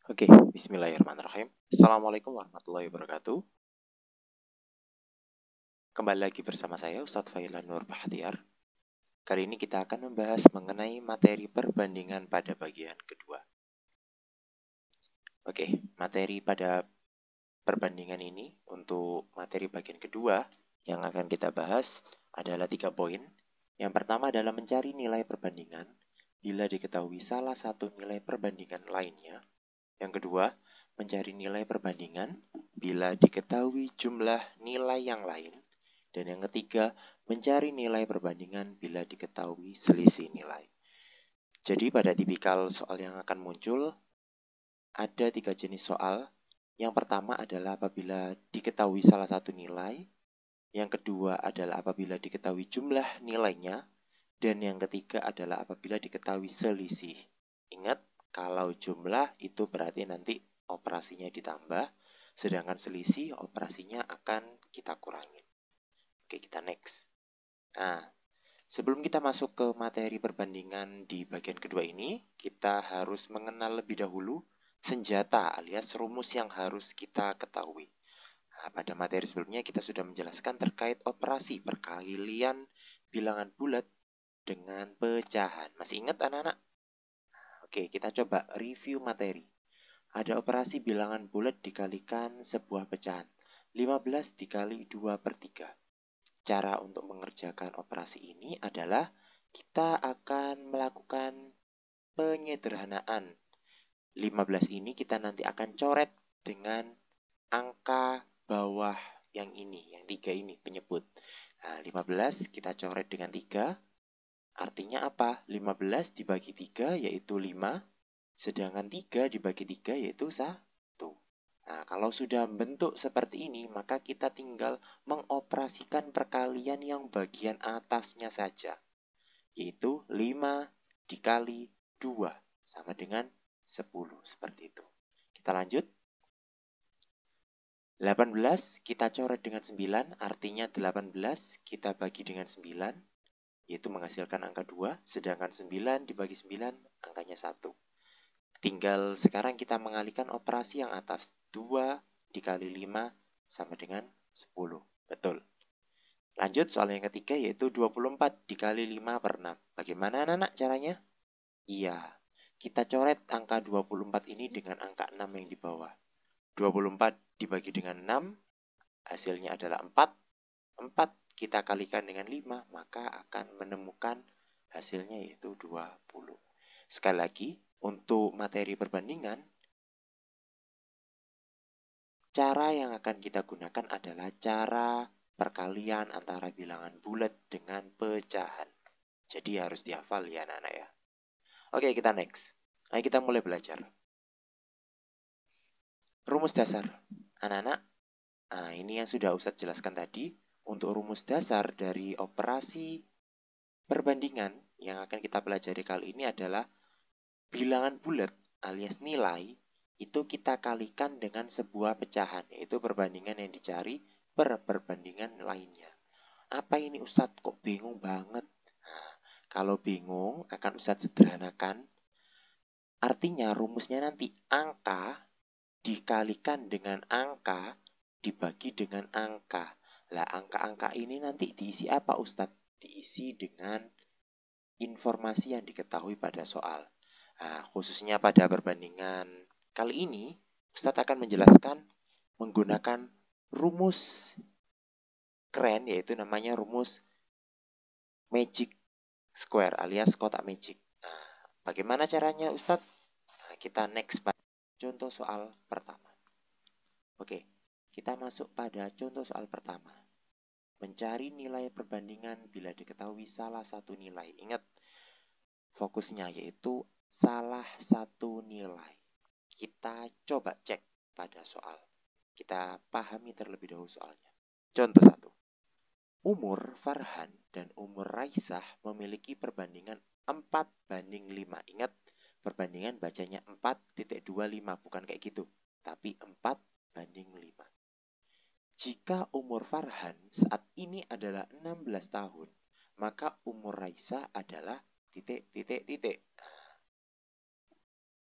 Oke, bismillahirrahmanirrahim. Assalamualaikum warahmatullahi wabarakatuh. Kembali lagi bersama saya, Ustadz Failan Nur Bahtiar. Kali ini kita akan membahas mengenai materi perbandingan pada bagian kedua. Oke, materi pada perbandingan ini untuk materi bagian kedua yang akan kita bahas adalah 3 poin. Yang pertama adalah mencari nilai perbandingan bila diketahui salah satu nilai perbandingan lainnya. Yang kedua, mencari nilai perbandingan bila diketahui jumlah nilai yang lain. Dan yang ketiga, mencari nilai perbandingan bila diketahui selisih nilai. Jadi pada tipikal soal yang akan muncul, ada 3 jenis soal. Yang pertama adalah apabila diketahui salah satu nilai. Yang kedua adalah apabila diketahui jumlah nilainya. Dan yang ketiga adalah apabila diketahui selisih. Ingat, kalau jumlah itu berarti nanti operasinya ditambah, sedangkan selisih operasinya akan kita kurangin. Oke, kita next. Nah, sebelum kita masuk ke materi perbandingan di bagian kedua ini, kita harus mengenal lebih dahulu senjata alias rumus yang harus kita ketahui. Nah, pada materi sebelumnya kita sudah menjelaskan terkait operasi perkalian bilangan bulat dengan pecahan. Masih ingat anak-anak? Oke, kita coba review materi. Ada operasi bilangan bulat dikalikan sebuah pecahan. 15 dikali 2/3. Cara untuk mengerjakan operasi ini adalah kita akan melakukan penyederhanaan. 15 ini kita nanti akan coret dengan angka bawah yang ini, yang 3 ini penyebut. Nah, 15 kita coret dengan 3. Artinya apa? 15 dibagi 3 yaitu 5, sedangkan 3 dibagi 3 yaitu 1. Nah, kalau sudah bentuk seperti ini, maka kita tinggal mengoperasikan perkalian yang bagian atasnya saja, yaitu 5 dikali 2, sama dengan 10, seperti itu. Kita lanjut. 18 kita coret dengan 9, artinya 18 kita bagi dengan 9, yaitu menghasilkan angka 2, sedangkan 9 dibagi 9, angkanya 1. Tinggal sekarang kita mengalihkan operasi yang atas. 2 dikali 5 sama dengan 10. Betul. Lanjut soal yang ketiga yaitu 24 dikali 5/6. Bagaimana anak-anak caranya? Iya, kita coret angka 24 ini dengan angka 6 yang di bawah. 24 dibagi dengan 6, hasilnya adalah 4. 4 kita kalikan dengan 5, maka akan menemukan hasilnya yaitu 20. Sekali lagi, untuk materi perbandingan, cara yang akan kita gunakan adalah cara perkalian antara bilangan bulat dengan pecahan. Jadi harus dihafal ya anak-anak ya. Oke, kita next. Ayo kita mulai belajar. Rumus dasar. Anak-anak, nah ini yang sudah Ustadz jelaskan tadi. Untuk rumus dasar dari operasi perbandingan yang akan kita pelajari kali ini adalah bilangan bulat alias nilai itu kita kalikan dengan sebuah pecahan, yaitu perbandingan yang dicari per perbandingan lainnya. Apa ini Ustadz? Kok bingung banget? Nah, kalau bingung akan Ustadz sederhanakan. Artinya rumusnya nanti angka dikalikan dengan angka dibagi dengan angka. Lah angka-angka ini nanti diisi apa Ustadz? Diisi dengan informasi yang diketahui pada soal. Nah, khususnya pada perbandingan kali ini, Ustadz akan menjelaskan menggunakan rumus keren, yaitu namanya rumus magic square alias kotak magic. Nah, bagaimana caranya Ustadz? Nah, kita next pada contoh soal pertama. Oke, kita masuk pada contoh soal pertama. Mencari nilai perbandingan bila diketahui salah satu nilai. Ingat, fokusnya yaitu salah satu nilai. Kita coba cek pada soal. Kita pahami terlebih dahulu soalnya. Contoh 1. Umur Farhan dan umur Raisah memiliki perbandingan 4:5. Ingat, perbandingan bacanya 4.25, bukan kayak gitu. Tapi 4:5. Jika umur Farhan saat ini adalah 16 tahun, maka umur Raisah adalah titik.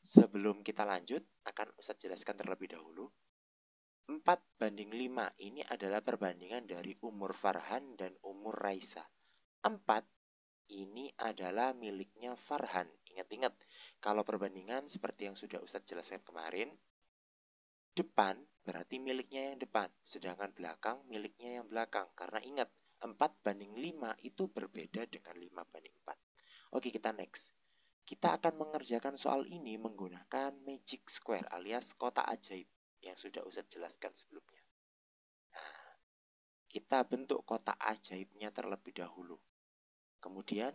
Sebelum kita lanjut, akan Ustadz jelaskan terlebih dahulu. 4:5 ini adalah perbandingan dari umur Farhan dan umur Raisa. 4 ini adalah miliknya Farhan. Ingat-ingat, kalau perbandingan seperti yang sudah Ustadz jelaskan kemarin, depan berarti miliknya yang depan, sedangkan belakang miliknya yang belakang. Karena ingat, 4:5 itu berbeda dengan 5:4. Oke, kita next. Kita akan mengerjakan soal ini menggunakan magic square alias kotak ajaib yang sudah Ustadz jelaskan sebelumnya. Nah, kita bentuk kotak ajaibnya terlebih dahulu. Kemudian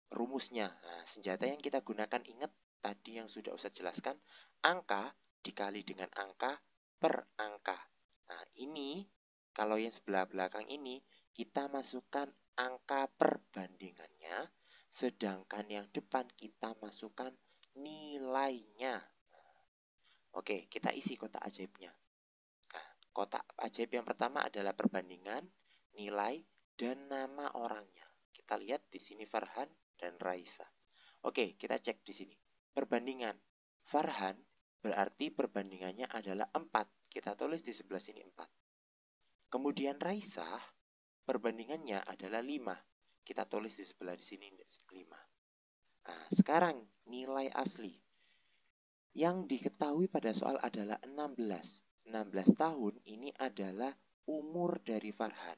rumusnya. Nah, senjata yang kita gunakan ingat tadi yang sudah Ustadz jelaskan, angka dikali dengan angka per angka. Nah, ini kalau yang sebelah belakang ini kita masukkan angka perbandingannya, sedangkan yang depan kita masukkan nilainya. Oke, kita isi kotak ajaibnya. Nah, kotak ajaib yang pertama adalah perbandingan, nilai, dan nama orangnya. Kita lihat di sini Farhan dan Raisa. Oke, kita cek di sini. Perbandingan. Farhan berarti perbandingannya adalah 4. Kita tulis di sebelah sini 4. Kemudian Raisa perbandingannya adalah 5. Kita tulis di sebelah sini 5. Nah, sekarang nilai asli. Yang diketahui pada soal adalah 16. 16 tahun ini adalah umur dari Farhan.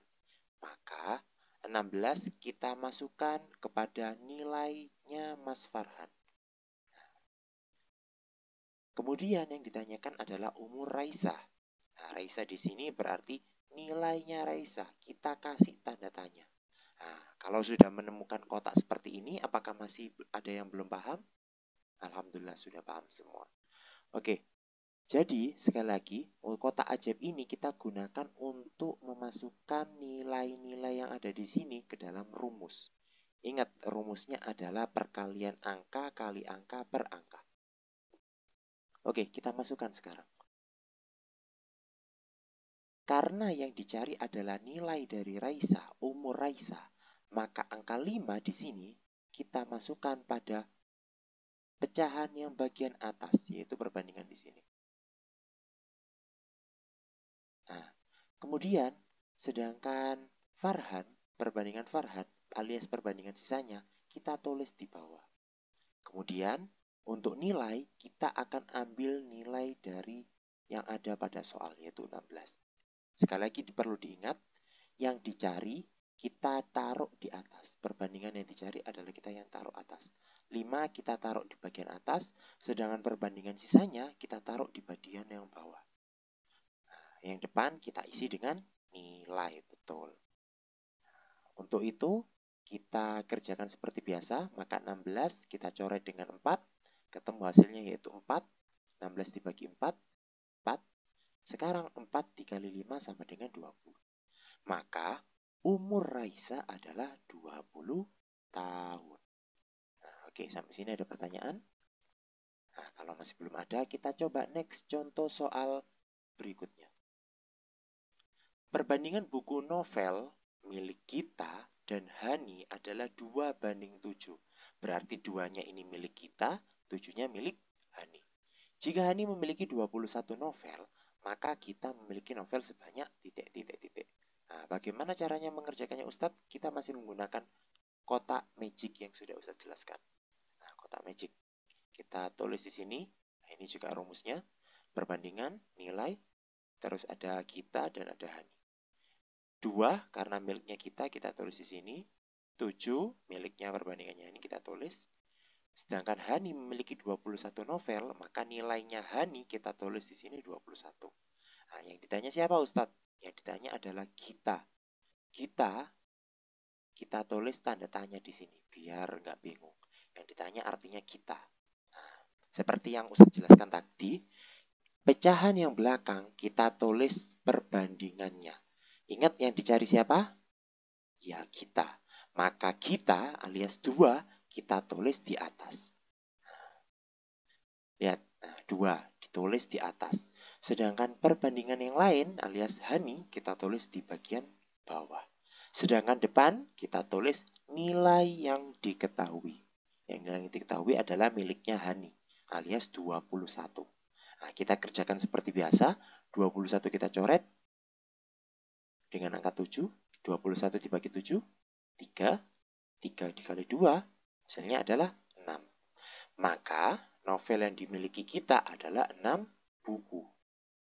Maka 16 kita masukkan kepada nilainya Mas Farhan. Kemudian yang ditanyakan adalah umur Raisa. Nah, Raisa di sini berarti nilainya Raisa. Kita kasih tanda tanya. Nah, kalau sudah menemukan kotak seperti ini, apakah masih ada yang belum paham? Alhamdulillah sudah paham semua. Oke, jadi sekali lagi, kotak ajaib ini kita gunakan untuk memasukkan nilai-nilai yang ada di sini ke dalam rumus. Ingat, rumusnya adalah perkalian angka kali angka per angka. Oke, kita masukkan sekarang. Karena yang dicari adalah nilai dari Raisa, umur Raisa, maka angka 5 di sini kita masukkan pada pecahan yang bagian atas, yaitu perbandingan di sini. Nah, kemudian sedangkan Farhan, perbandingan Farhan alias perbandingan sisanya, kita tulis di bawah. Kemudian untuk nilai, kita akan ambil nilai dari yang ada pada soal, yaitu 16. Sekali lagi perlu diingat, yang dicari kita taruh di atas. Perbandingan yang dicari adalah kita yang taruh atas. 5 kita taruh di bagian atas, sedangkan perbandingan sisanya kita taruh di bagian yang bawah. Nah, yang depan kita isi dengan nilai, betul. Untuk itu, kita kerjakan seperti biasa, maka 16 kita coret dengan 4, ketemu hasilnya yaitu 4, 16 dibagi 4, 4. Sekarang 4 dikali 5 sama dengan 20. Maka umur Raisa adalah 20 tahun. Nah, oke, sampai sini ada pertanyaan? Nah, kalau masih belum ada, kita coba next contoh soal berikutnya. Perbandingan buku novel milik kita dan Hani adalah 2:7. Berarti 2-nya ini milik kita, 7-nya milik Hani. Jika Hani memiliki 21 novel, maka kita memiliki novel sebanyak titik. Nah, bagaimana caranya mengerjakannya Ustadz? Kita masih menggunakan kotak magic yang sudah Ustadz jelaskan. Nah, kotak magic. Kita tulis di sini. Nah, ini juga rumusnya. Perbandingan, nilai, terus ada kita dan ada Hani. 2 karena miliknya kita tulis di sini. 7 miliknya perbandingannya ini kita tulis. Sedangkan Hani memiliki 21 novel, maka nilainya Hani kita tulis di sini 21. Nah, yang ditanya siapa Ustadz? Yang ditanya adalah kita. Kita tulis tanda tanya di sini, biar nggak bingung. Yang ditanya artinya kita. Nah, seperti yang Ustadz jelaskan tadi, pecahan yang belakang kita tulis perbandingannya. Ingat yang dicari siapa? Ya, kita. Maka kita alias 2 kita tulis di atas. Lihat, nah, 2 ditulis di atas. Sedangkan perbandingan yang lain alias Hani kita tulis di bagian bawah. Sedangkan depan kita tulis nilai yang diketahui. Yang nilai yang diketahui adalah miliknya Hani. alias 21. Nah, kita kerjakan seperti biasa. 21 kita coret dengan angka 7. 21 dibagi 7, 3. 3 dikali 2, hasilnya adalah 6. Maka novel yang dimiliki kita adalah 6 buku.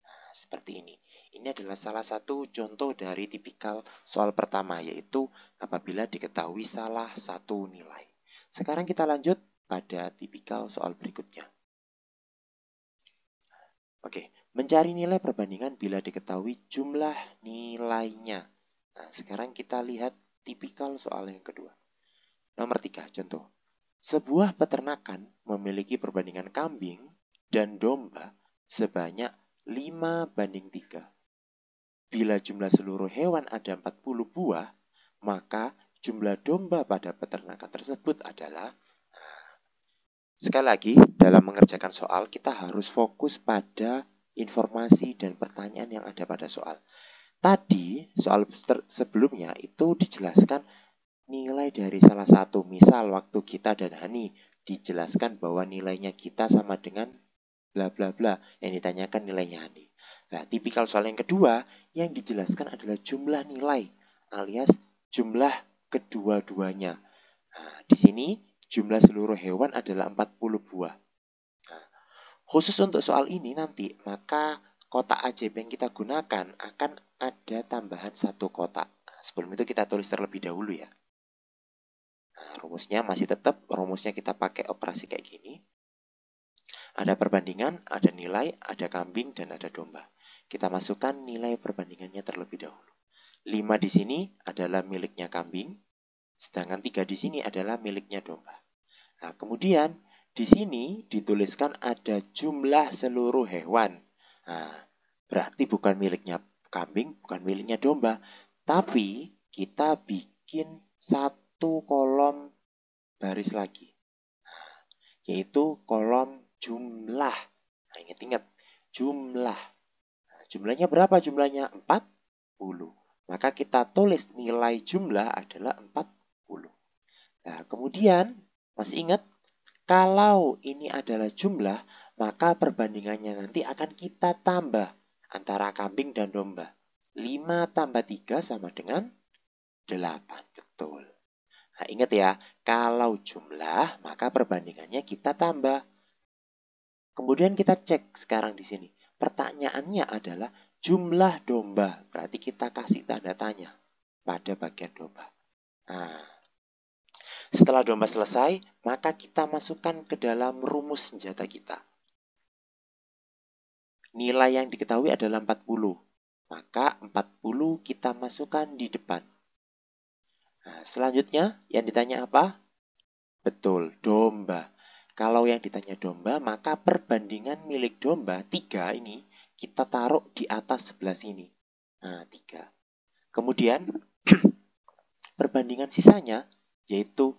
Nah, seperti ini. Ini adalah salah satu contoh dari tipikal soal pertama, yaitu apabila diketahui salah satu nilai. Sekarang kita lanjut pada tipikal soal berikutnya. Oke, mencari nilai perbandingan bila diketahui jumlah nilainya. Nah, sekarang kita lihat tipikal soal yang kedua. Nomor 3, contoh. Sebuah peternakan memiliki perbandingan kambing dan domba sebanyak 5:3. Bila jumlah seluruh hewan ada 40 buah, maka jumlah domba pada peternakan tersebut adalah... Sekali lagi, dalam mengerjakan soal, kita harus fokus pada informasi dan pertanyaan yang ada pada soal. Tadi, soal sebelumnya itu dijelaskan nilai dari salah satu. Misal, waktu kita dan Hani dijelaskan bahwa nilainya kita sama dengan bla bla bla. Yang ditanyakan nilainya Hani. Nah, tipikal soal yang kedua, yang dijelaskan adalah jumlah nilai, alias jumlah kedua-duanya. Nah, di sini jumlah seluruh hewan adalah 40 buah. Nah, khusus untuk soal ini nanti, maka kotak ajaib yang kita gunakan akan ada tambahan 1 kotak. Nah, sebelum itu kita tulis terlebih dahulu ya. Nah, rumusnya masih tetap, rumusnya kita pakai operasi kayak gini. Ada perbandingan, ada nilai, ada kambing, dan ada domba. Kita masukkan nilai perbandingannya terlebih dahulu. 5 di sini adalah miliknya kambing, sedangkan 3 di sini adalah miliknya domba. Nah, kemudian di sini dituliskan ada jumlah seluruh hewan. Nah, berarti bukan miliknya kambing, bukan miliknya domba. Tapi kita bikin 1 kolom baris lagi. Nah, yaitu kolom jumlah. Nah, ingat-ingat, jumlah. Nah, jumlahnya berapa? Jumlahnya 40. Maka kita tulis nilai jumlah adalah 40. Nah, kemudian masih ingat, kalau ini adalah jumlah, maka perbandingannya nanti akan kita tambah antara kambing dan domba. 5 tambah 3 sama dengan 8. Betul. Nah, ingat ya, kalau jumlah, maka perbandingannya kita tambah. Kemudian kita cek sekarang di sini. Pertanyaannya adalah jumlah domba. Berarti kita kasih tanda tanya pada bagian domba. Nah, setelah domba selesai, maka kita masukkan ke dalam rumus senjata kita. Nilai yang diketahui adalah 40. Maka 40 kita masukkan di depan. Nah, selanjutnya yang ditanya apa? Betul, domba. Kalau yang ditanya domba, maka perbandingan milik domba 3 ini kita taruh di atas sebelah sini. Nah, 3. Kemudian perbandingan sisanya yaitu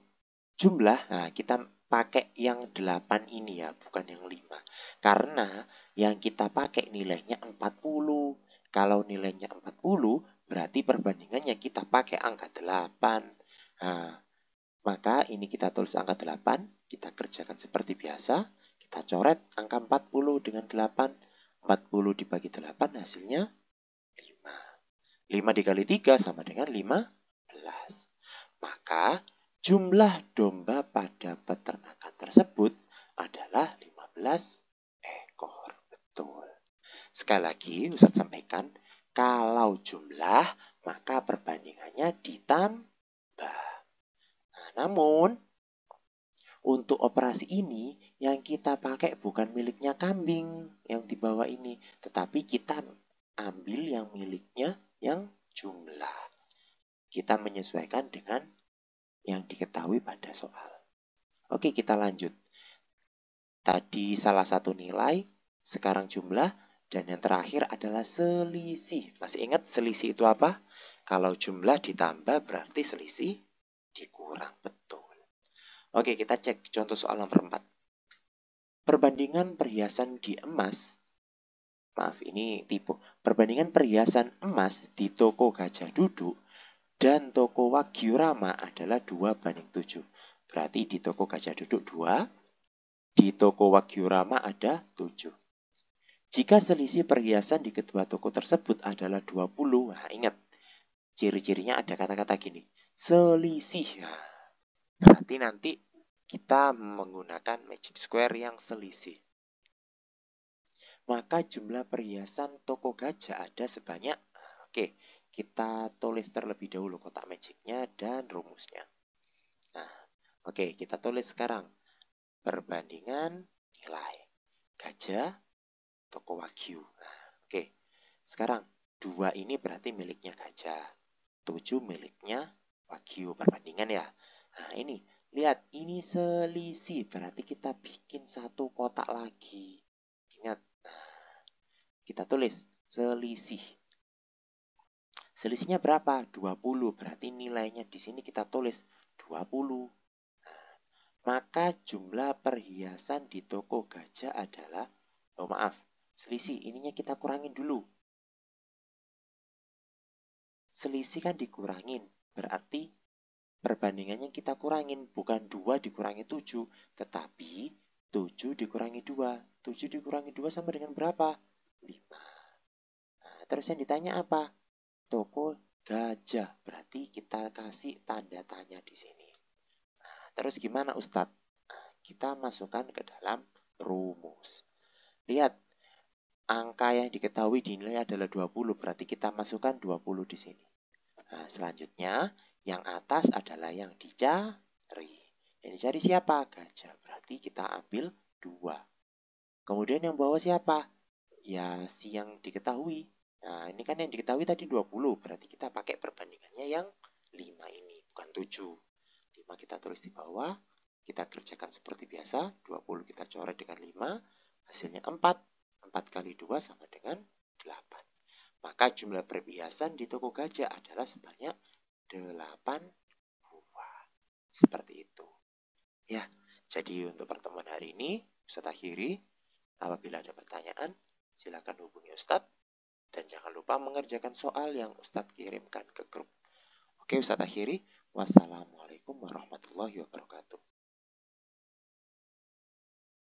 jumlah, nah kita pakai yang 8 ini ya, bukan yang 5. Karena yang kita pakai nilainya 40. Kalau nilainya 40, berarti perbandingannya kita pakai angka 8. Nah, maka ini kita tulis angka 8, kita kerjakan seperti biasa. Kita coret angka 40 dengan 8. 40 dibagi 8 hasilnya 5. 5 dikali 3 sama dengan 15. Maka jumlah domba pada peternakan tersebut adalah 15 ekor. Betul. Sekali lagi, Ustadz sampaikan, kalau jumlah, maka perbandingannya ditambah. Nah, namun, untuk operasi ini, yang kita pakai bukan miliknya kambing yang di bawah ini, tetapi kita ambil yang miliknya yang jumlah. Kita menyesuaikan dengan yang diketahui pada soal. Oke, kita lanjut. Tadi salah satu nilai, sekarang jumlah, dan yang terakhir adalah selisih. Masih ingat selisih itu apa? Kalau jumlah ditambah berarti selisih dikurang. Betul. Oke, kita cek contoh soal nomor 4. Perbandingan perhiasan di emas. Maaf, ini tipe. Perbandingan perhiasan emas di toko Gajah Duduk dan toko Wagyu Rama adalah 2:7. Berarti di toko Gajah Duduk 2, di di toko Wagyu Rama ada 7. Jika selisih perhiasan di kedua toko tersebut adalah 20, nah ingat, ciri-cirinya ada kata-kata gini, selisih. Nah, berarti nanti kita menggunakan magic square yang selisih. Maka jumlah perhiasan toko gajah ada sebanyak, oke, kita tulis terlebih dahulu kotak magicnya dan rumusnya. Nah, oke, kita tulis sekarang. Perbandingan nilai gajah toko Wagyu. Nah, oke, sekarang 2 ini berarti miliknya gajah. 7 miliknya Wagyu. Perbandingan ya. Nah, ini. Lihat, ini selisih. Berarti kita bikin satu kotak lagi. Ingat. Nah, kita tulis selisih. Selisihnya berapa? 20. Berarti nilainya di sini kita tulis 20. Maka jumlah perhiasan di toko gajah adalah, oh maaf, selisih, ininya kita kurangin dulu. Selisih kan dikurangin, berarti perbandingannya kita kurangin, bukan 2 dikurangi 7, tetapi 7 dikurangi 2. 7 dikurangi 2 sama dengan berapa? 5. Nah, terus yang ditanya apa? Toko gajah, berarti kita kasih tanda tanya di sini. Terus gimana Ustadz? Kita masukkan ke dalam rumus. Lihat, angka yang diketahui dinilai adalah 20, berarti kita masukkan 20 di sini. Nah, selanjutnya, yang atas adalah yang dicari. Yang dicari siapa? Gajah, berarti kita ambil 2. Kemudian yang bawah siapa? Ya, si yang diketahui. Nah, ini kan yang diketahui tadi 20, berarti kita pakai perbandingannya yang 5 ini, bukan 7. 5 kita tulis di bawah, kita kerjakan seperti biasa, 20 kita coret dengan 5, hasilnya 4. 4 kali 2 sama dengan 8. Maka jumlah perhiasan di toko gajah adalah sebanyak 8 buah. Seperti itu. Ya, jadi untuk pertemuan hari ini, Ustadz akhiri. Apabila ada pertanyaan, silakan hubungi Ustadz. Dan jangan lupa mengerjakan soal yang Ustadz kirimkan ke grup. Oke, Ustadz akhiri. Wassalamualaikum warahmatullahi wabarakatuh.